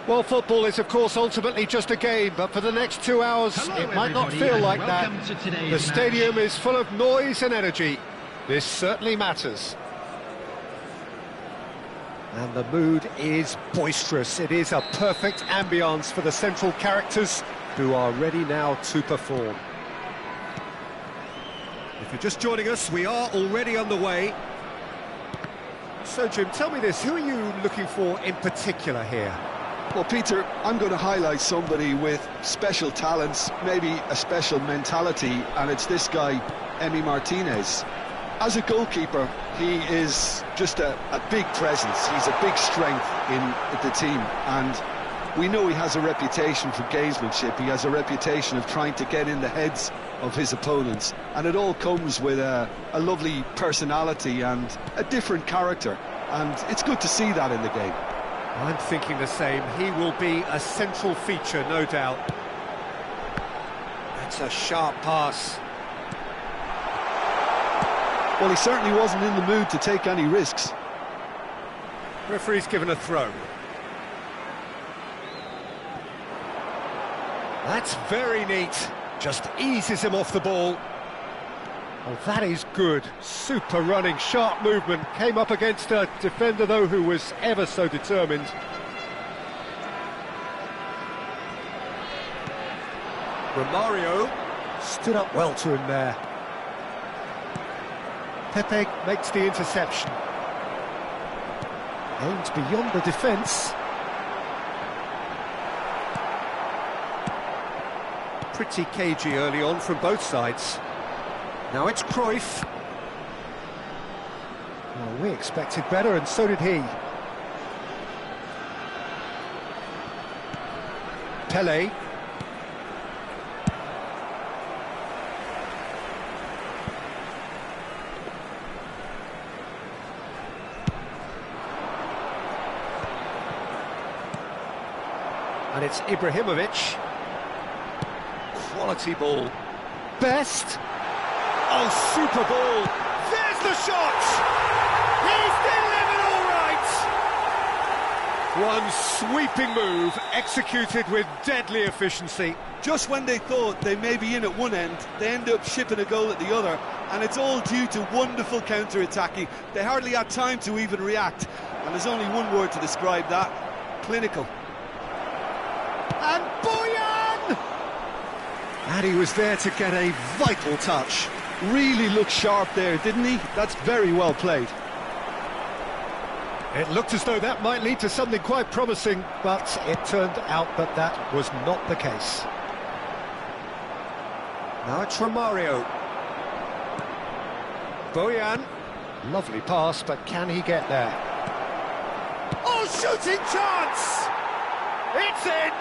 Well, football is, of course, ultimately just a game, but for the next 2 hours, it might not feel like that. The stadium is full of noise and energy. This certainly matters. And the mood is boisterous. It is a perfect ambience for the central characters who are ready now to perform. If you're just joining us, we are already underway. So, Jim, tell me this, who are you looking for in particular here? Well, Peter, I'm going to highlight somebody with special talents, maybe a special mentality, and it's this guy, Emi Martinez. As a goalkeeper, he is just a big presence. He's a big strength in the team, and we know he has a reputation for gamesmanship. He has a reputation of trying to get in the heads of his opponents, and it all comes with a lovely personality and a different character, and it's good to see that in the game. I'm thinking the same. He will be a central feature, no doubt. That's a sharp pass. Well, he certainly wasn't in the mood to take any risks. Referee's given a throw. That's very neat. Just eases him off the ball. Oh, that is good. Super running, sharp movement. Came up against a defender, though, who was ever so determined. Romario stood up well to him there. Pepe makes the interception. Aimed beyond the defence. Pretty cagey early on from both sides. Now it's Cruyff. Well, we expected better, and so did he. Pele. And it's Ibrahimovic. Quality ball. Best. Oh, super ball! There's the shot! He's delivered all right! One sweeping move, executed with deadly efficiency. Just when they thought they may be in at one end, they end up shipping a goal at the other, and it's all due to wonderful counter-attacking. They hardly had time to even react, and there's only one word to describe that: clinical. And Boyan! And he was there to get a vital touch. Really looked sharp there, didn't he? That's very well played. It looked as though that might lead to something quite promising, but it turned out that that was not the case. Now it's Romario. Boyan. Lovely pass, but can he get there? Oh, shooting chance! It's in!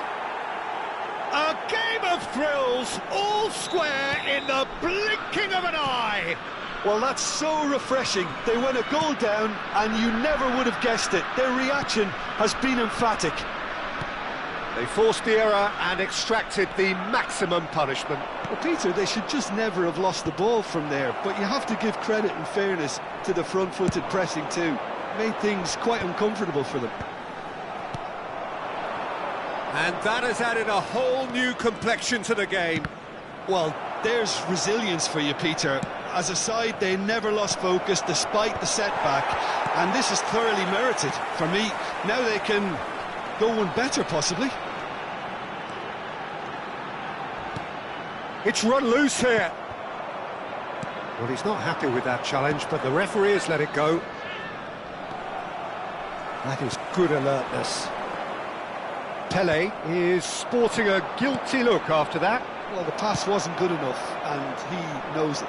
A game of thrills, all square in the blinking of an eye. Well, that's so refreshing. They went a goal down, and you never would have guessed it. Their reaction has been emphatic. They forced the error and extracted the maximum punishment. Well, Peter, they should just never have lost the ball from there, but you have to give credit and fairness to the front-footed pressing too. Made things quite uncomfortable for them. And that has added a whole new complexion to the game. Well, there's resilience for you, Peter. As a side, they never lost focus despite the setback, and this is thoroughly merited for me. Now they can go one better, possibly. It's run loose here. Well, he's not happy with that challenge, but the referee has let it go. That is good alertness. Pele is sporting a guilty look after that. Well, the pass wasn't good enough, and he knows it.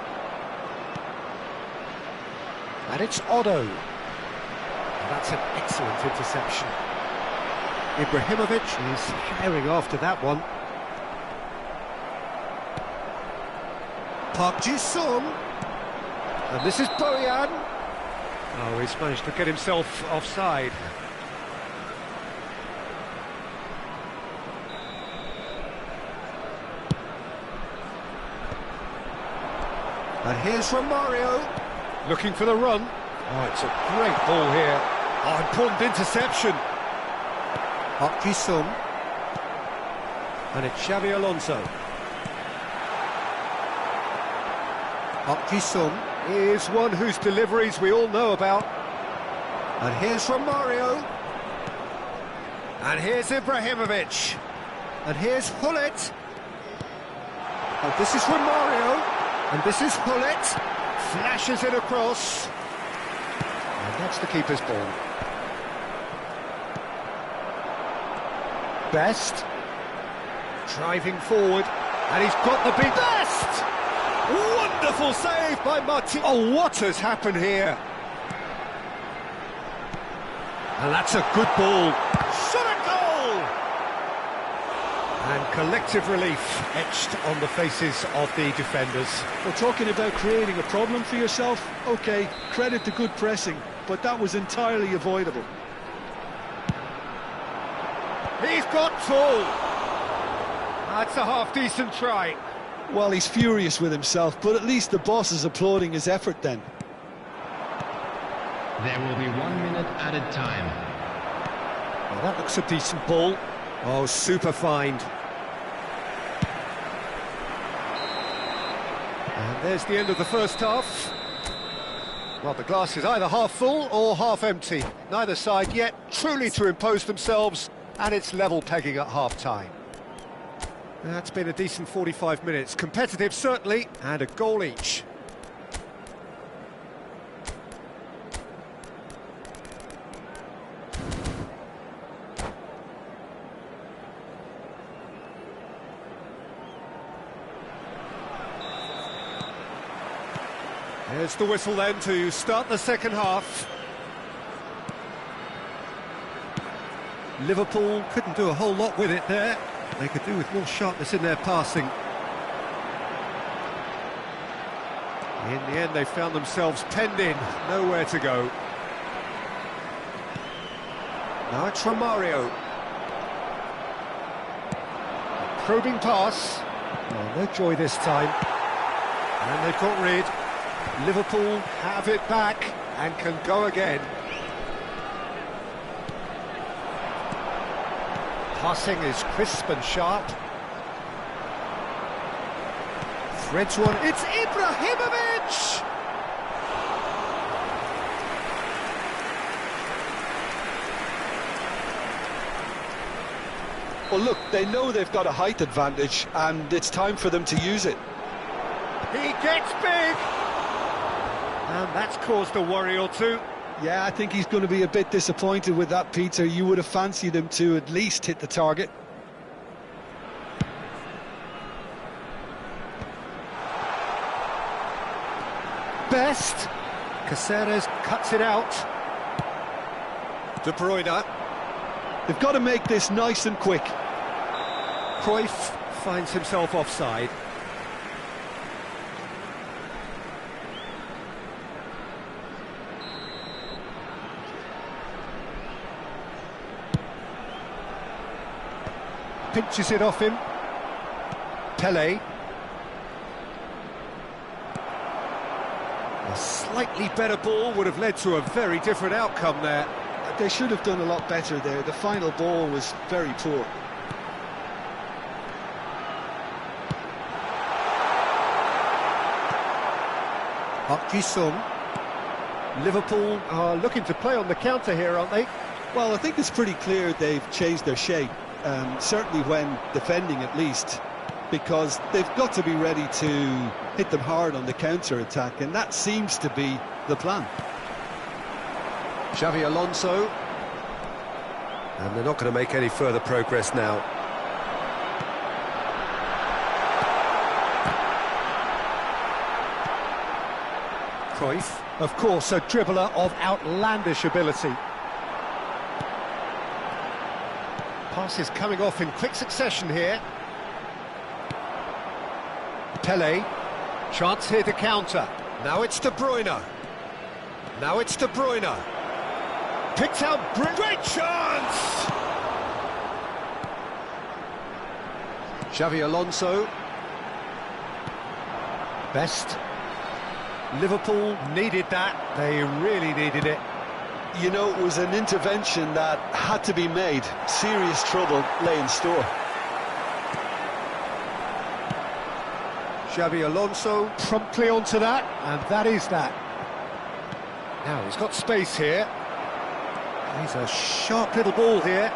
And it's Otto. And that's an excellent interception. Ibrahimovic is herring after that one. Park Ji-sung. And this is Boyan. Oh, he's managed to get himself offside. And here's Romario, looking for the run. Oh, it's a great ball here. Oh, important interception. Park Ji-sung. And it's Xabi Alonso. Park Ji-sung is one whose deliveries we all know about. And here's Romario. And here's Ibrahimovic. And here's Hullet. And this is Romario. And this is Hullet. Flashes it across. And that's the keeper's ball. Best. Driving forward. And he's got the big Best! Wonderful save by Martin. Oh, what has happened here? And that's a good ball. Shot a goal! And collective relief etched on the faces of the defenders. Well, talking about creating a problem for yourself, OK, credit to good pressing, but that was entirely avoidable. He's got full. That's a half-decent try. Well, he's furious with himself, but at least the boss is applauding his effort then. There will be 1 minute added time. Well, that looks a decent ball. Oh, super find. And there's the end of the first half. Well, the glass is either half full or half empty. Neither side yet truly to impose themselves, and it's level pegging at half-time. That's been a decent 45 minutes. Competitive, certainly, and a goal each. There's the whistle then to start the second half. Liverpool couldn't do a whole lot with it there. They could do with more sharpness in their passing. In the end, they found themselves penned in, nowhere to go. Now it's Romario. Probing pass. Oh, no joy this time. And they've got rid. Liverpool have it back and can go again. Passing is crisp and sharp. Threads one. It's Ibrahimovic! Well, look, they know they've got a height advantage, and it's time for them to use it. He gets big! And that's caused a worry or two. Yeah, I think he's going to be a bit disappointed with that, Peter. You would have fancied him to at least hit the target. Best. Caceres cuts it out. De Bruyne. They've got to make this nice and quick. Cruyff finds himself offside. Pinches it off him. Pele. A slightly better ball would have led to a very different outcome there. They should have done a lot better there. The final ball was very poor. Park Ji-sung. Liverpool are looking to play on the counter here, aren't they? Well, I think it's pretty clear they've changed their shape, certainly when defending at least, because they've got to be ready to hit them hard on the counter-attack, and that seems to be the plan. Xavi Alonso. And they're not going to make any further progress now. Cruyff, of course, a dribbler of outlandish ability. Passes coming off in quick succession here. Pele, chance here to counter. Now it's De Bruyne. Now it's De Bruyne. Picked out, great chance! Xavi Alonso. Best. Liverpool needed that, they really needed it. You know, it was an intervention that had to be made. Serious trouble lay in store. Xavi Alonso promptly onto that, and that is that. Now he's got space here. He's a sharp little ball here.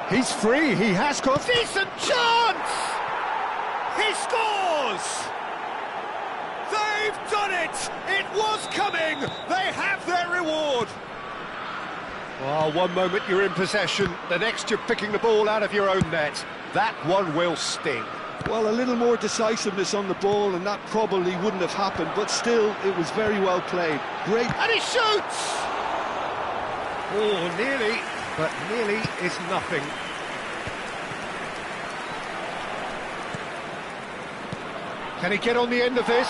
He's free, he has got decent chance! He scores! They've done it! It was coming! They have their reward! Well, one moment you're in possession, the next you're picking the ball out of your own net. That one will sting. Well, a little more decisiveness on the ball, and that probably wouldn't have happened, but still, it was very well played. Great. And he shoots! Oh, nearly, but nearly is nothing. Can he get on the end of this?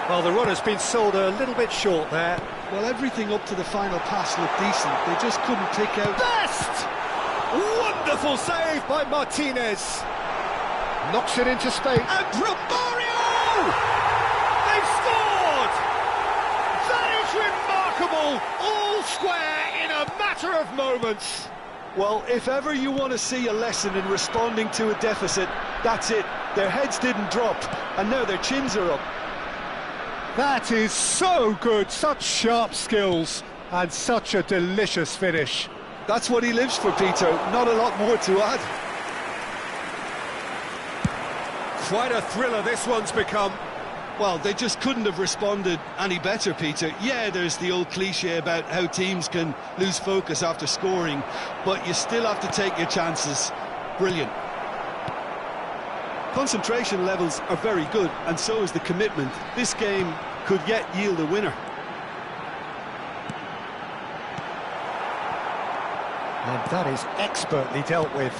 Well, the run has been sold a little bit short there. Well, everything up to the final pass looked decent. They just couldn't pick out... Best! Wonderful save by Martinez. Knocks it into space. And Romario! They've scored! That is remarkable! All square in a matter of moments. Well, if ever you want to see a lesson in responding to a deficit, that's it. Their heads didn't drop, and now their chins are up. That is so good, such sharp skills, and such a delicious finish. That's what he lives for, Peter, not a lot more to add. Quite a thriller this one's become. Well, they just couldn't have responded any better, Peter. Yeah, there's the old cliche about how teams can lose focus after scoring, but you still have to take your chances. Brilliant. Concentration levels are very good, and so is the commitment. This game could yet yield a winner. And that is expertly dealt with.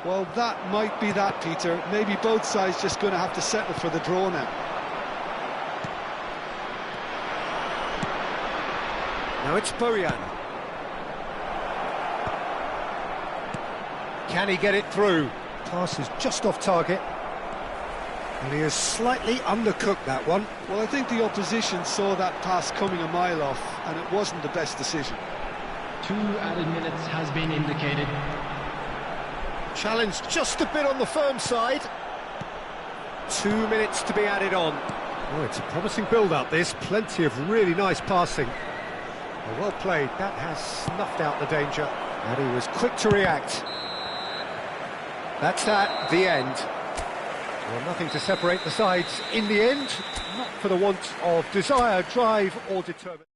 Well, that might be that, Peter. Maybe both sides just going to have to settle for the draw now. Now it's Bojan. Can he get it through? Pass is just off target. And he has slightly undercooked that one. Well, I think the opposition saw that pass coming a mile off, and it wasn't the best decision. 2 added minutes has been indicated. Challenge just a bit on the firm side. 2 minutes to be added on. Oh, it's a promising build-up, this. Plenty of really nice passing. Well played. That has snuffed out the danger. And he was quick to react. That's that, the end. Well, nothing to separate the sides in the end. Not for the want of desire, drive or determination.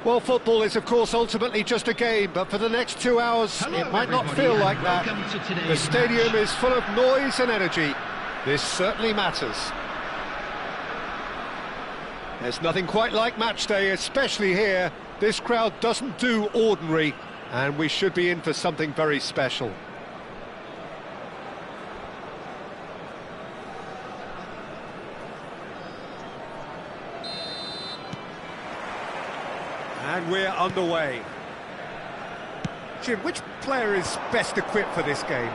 Well, football is, of course, ultimately just a game, but for the next 2 hours, it might not feel like that. The stadium is full of noise and energy. This certainly matters. There's nothing quite like match day, especially here. This crowd doesn't do ordinary, and we should be in for something very special. And we're underway. Jim, which player is best equipped for this game?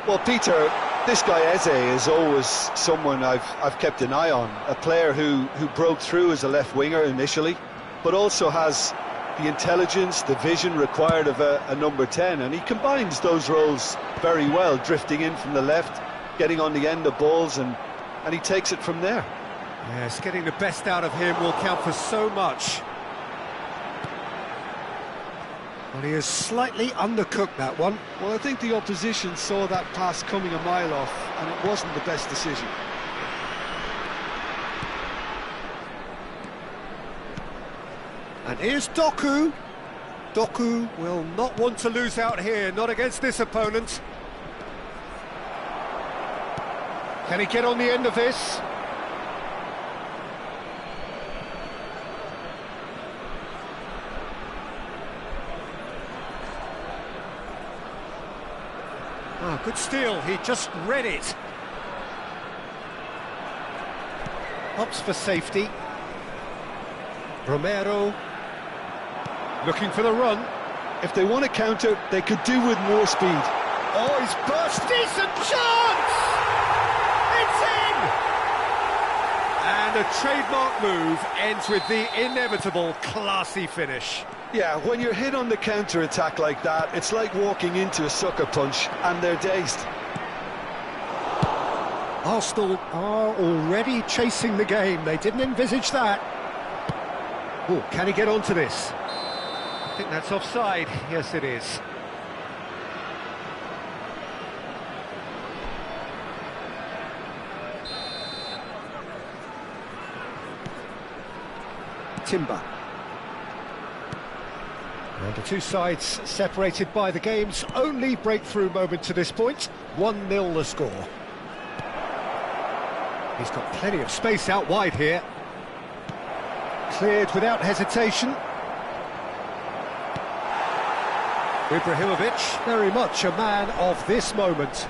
Well, Peter, this guy Eze is always someone I've kept an eye on. A player who broke through as a left winger initially, but also has the intelligence, the vision required of a number 10, and he combines those roles very well, drifting in from the left, getting on the end of balls, and he takes it from there. Yes, getting the best out of him will count for so much. Well, he has slightly undercooked that one. Well, I think the opposition saw that pass coming a mile off, and it wasn't the best decision. And here's Doku. Doku will not want to lose out here, not against this opponent. Can he get on the end of this? Oh, good steal, he just read it. Opts for safety. Romero looking for the run. If they want to counter, they could do with more speed. Oh, he's burst, decent chance! It's in! And a trademark move ends with the inevitable classy finish. Yeah, when you're hit on the counter-attack like that, it's like walking into a sucker punch, and they're dazed. Arsenal are already chasing the game. They didn't envisage that. Oh, can he get onto this? I think that's offside. Yes, it is. Timber. And the two sides separated by the game's only breakthrough moment to this point. 1-0 the score. He's got plenty of space out wide here. Cleared without hesitation. Ibrahimovic, very much a man of this moment.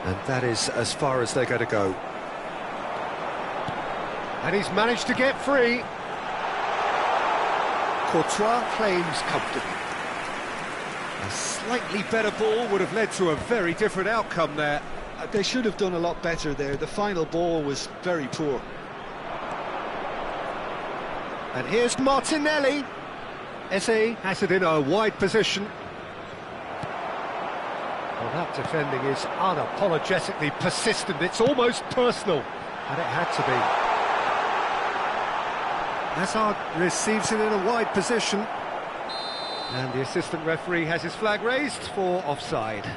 And that is as far as they're going to go. And he's managed to get free. Courtois claims comfortably. A slightly better ball would have led to a very different outcome there. They should have done a lot better there. The final ball was very poor. And here's Martinelli. Eze has it in a wide position. Well, that defending is unapologetically persistent. It's almost personal. And it had to be. Hazard receives it in a wide position. And the assistant referee has his flag raised for offside.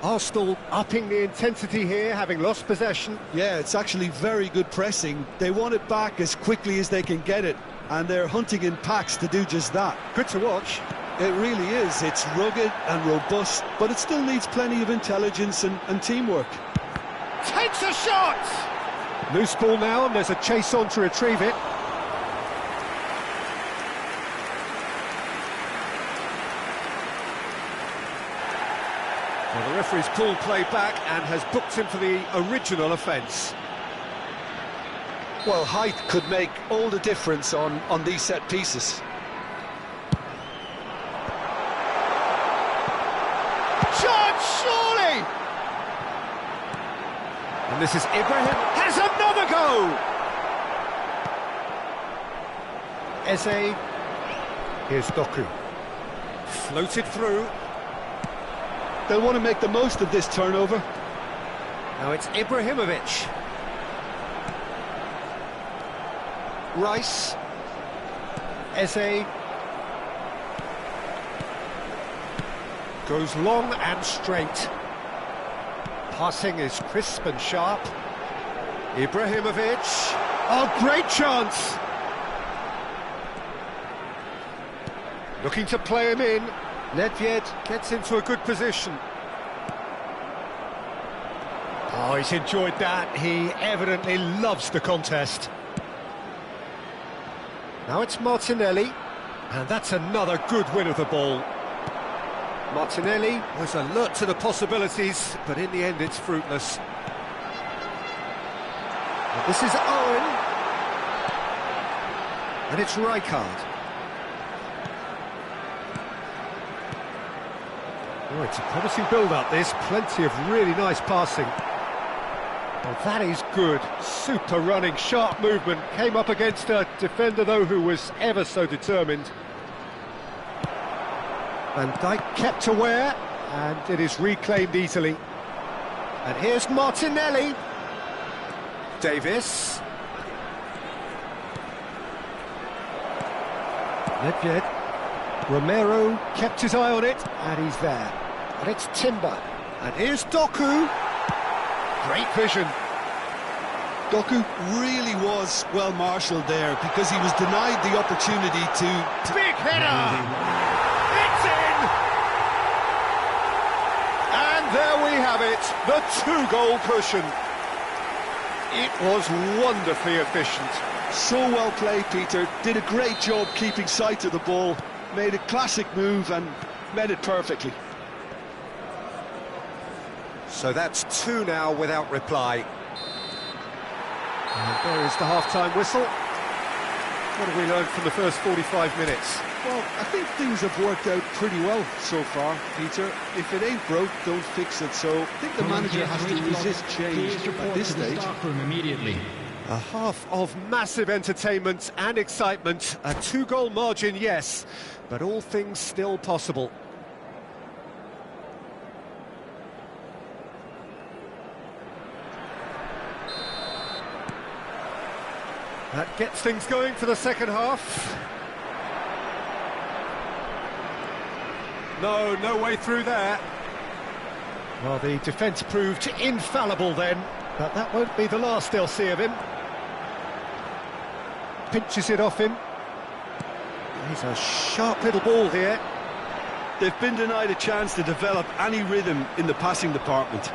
Arsenal upping the intensity here, having lost possession. Yeah, it's actually very good pressing. They want it back as quickly as they can get it, and they're hunting in packs to do just that. Good to watch. It really is. It's rugged and robust, but it still needs plenty of intelligence and teamwork. Takes a shot! Loose ball now, and there's a chase on to retrieve it. Well, the referee's pulled play back and has booked him for the original offence. Well, height could make all the difference on these set pieces. Chance, surely! And this is Ibrahim, has another go! Eze, here's Doku. Floated through. They'll want to make the most of this turnover. Now it's Ibrahimovic. Rice. Eze. Goes long and straight. Passing is crisp and sharp. Ibrahimovic. Oh, great chance! Looking to play him in. Nedved gets into a good position. Oh, he's enjoyed that. He evidently loves the contest. Now it's Martinelli, and that's another good win of the ball. Martinelli was alert to the possibilities, but in the end it's fruitless. And this is Owen, and it's Rijkaard. Oh, it's a promising build-up, this. Plenty of really nice passing. Well, that is good. Super running, sharp movement. Came up against a defender, though, who was ever so determined. Van Dijk kept aware, and it is reclaimed easily. And here's Martinelli. Davis. Nedved. Romero kept his eye on it, and he's there. And it's Timber. And here's Doku. Great vision. Doku really was well marshalled there because he was denied the opportunity to... Big header! It's in! And there we have it, the 2-goal cushion. It was wonderfully efficient. So well played, Peter. Did a great job keeping sight of the ball. Made a classic move and met it perfectly. So that's 2 now without reply. And there is the half-time whistle. What have we learned from the first 45 minutes? Well, I think things have worked out pretty well so far, Peter. If it ain't broke, don't fix it. So I think the manager has to resist change at this stage. Immediately. A half of massive entertainment and excitement. A 2-goal margin, yes, but all things still possible. That gets things going for the second half. No way through there. Well, the defence proved infallible then, but that won't be the last they'll see of him. Pinches it off him. He's a sharp little ball here. They've been denied a chance to develop any rhythm in the passing department.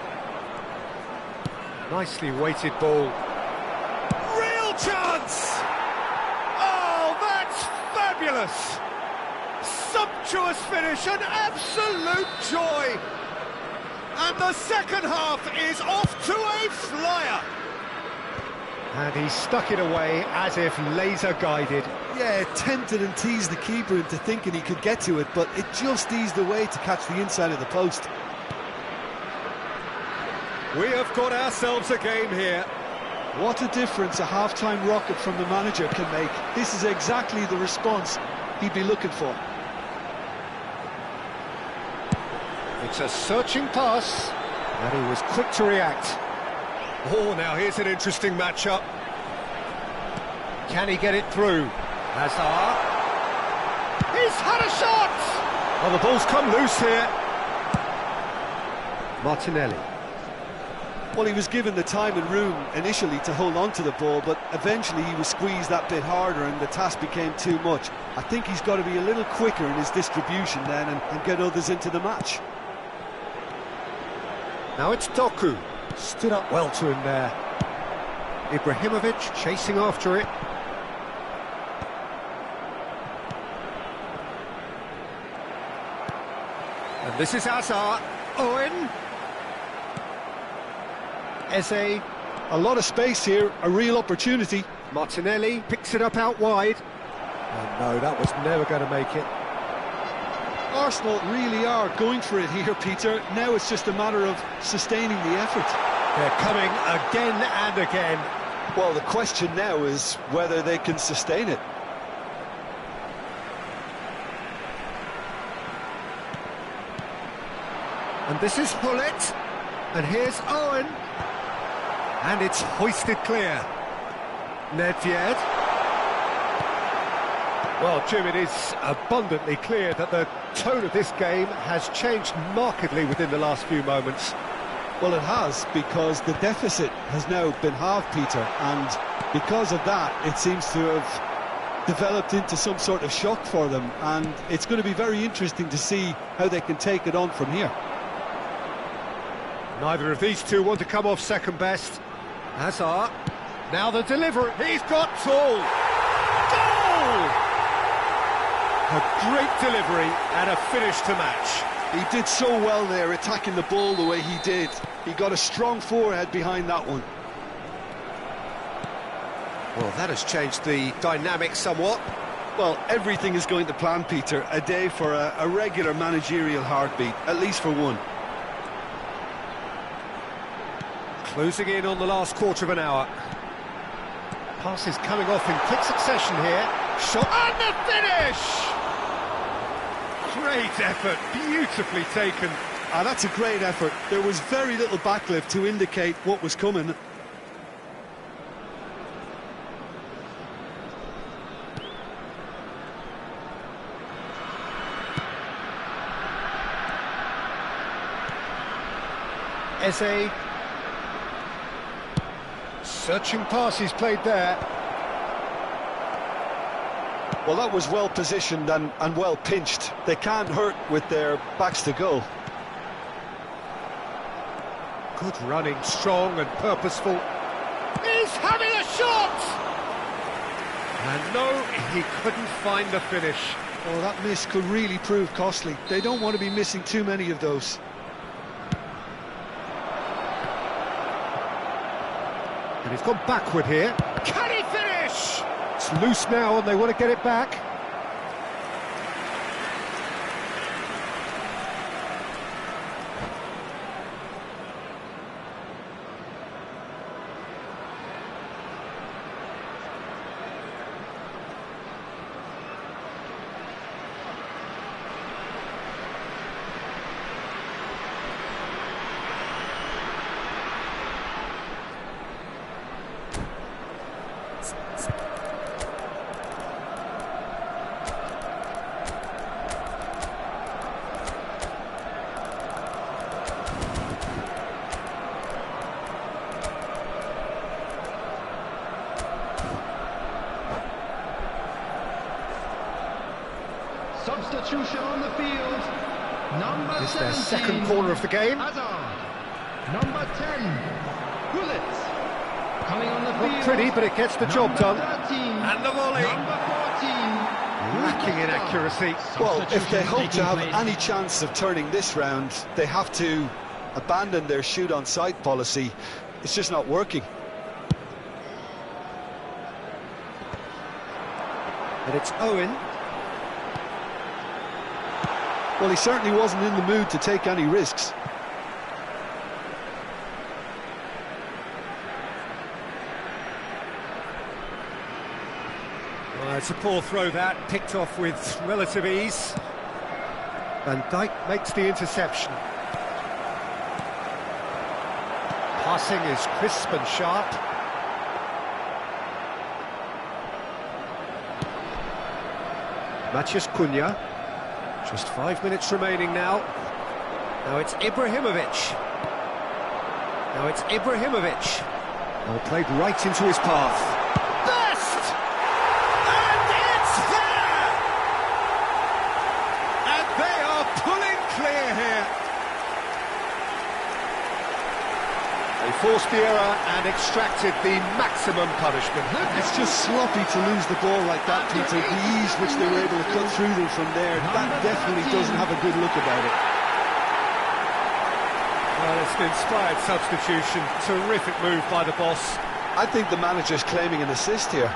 Nicely weighted ball. Real chance! Oh, that's fabulous! Sumptuous finish, an absolute joy! And the second half is off to a flyer! And he stuck it away as if laser-guided. Yeah, tempted and teased the keeper into thinking he could get to it, but it just eased away to catch the inside of the post. We have got ourselves a game here. What a difference a half-time rocket from the manager can make. This is exactly the response he'd be looking for. It's a searching pass, and he was quick to react. Oh, now here's an interesting matchup. Can he get it through? Hazard. He's had a shot! Well, the ball's come loose here. Martinelli. Well, he was given the time and room initially to hold on to the ball, but eventually he was squeezed that bit harder and the task became too much. I think he's got to be a little quicker in his distribution then and get others into the match. Now it's Doku. Stood up well to him there. Ibrahimovic chasing after it. And this is Hazard. Owen. Eze. A lot of space here, a real opportunity. Martinelli picks it up out wide. Oh no, that was never going to make it. Arsenal really are going for it here, Peter. Now it's just a matter of sustaining the effort. They're coming again and again. Well, the question now is whether they can sustain it. And this is Hullet. And here's Owen. And it's hoisted clear. Nedved. Well, Jim, it is abundantly clear that the tone of this game has changed markedly within the last few moments. Well, it has, because the deficit has now been halved, Peter, and because of that, it seems to have developed into some sort of shock for them, and it's going to be very interesting to see how they can take it on from here. Neither of these two want to come off second best. Hazard. Now the delivery. He's got tall. Goal! A great delivery and a finish to match. He did so well there, attacking the ball the way he did. He got a strong forehead behind that one. Well, that has changed the dynamic somewhat. Well, everything is going to plan, Peter. A day for a regular managerial heartbeat, at least for one. Closing in on the last quarter of an hour. Passes coming off in quick succession here. Shot and the finish! Great effort, beautifully taken. That's a great effort. There was very little backlift to indicate what was coming. Eze. Searching passes played there. Well, that was well positioned and well pinched. They can't hurt with their backs to goal. Good running, strong and purposeful. He's having a shot! And no, he couldn't find the finish. Oh, that miss could really prove costly. They don't want to be missing too many of those. And he's gone backward here. Can he finish? It's loose now and they want to get it back. Substitution on the field. Number This is their 17, second corner of the game. Hazard. Number 10, Hullet. Coming on the field. Not pretty, but it gets the job done. 13, And the volley. Number 14. Lacking in accuracy. Well, if they hope to Taking have place. any chance of turning this round, they have to abandon their shoot-on-sight policy. It's just not working. And it's Owen. Well, he certainly wasn't in the mood to take any risks. Well, it's a poor throw that, picked off with relative ease. Van Dijk makes the interception. Passing is crisp and sharp. Matheus Cunha. Just 5 minutes remaining now. Now it's Ibrahimovic. Now it's Ibrahimovic. All played right into his path. Best! And it's there! enforced the error and extracted the maximum punishment. It's just sloppy to lose the ball like that, Peter. The ease which they were able to cut through them from there, that definitely doesn't have a good look about it. Well, it's an inspired substitution. Terrific move by the boss. I think the manager's claiming an assist here.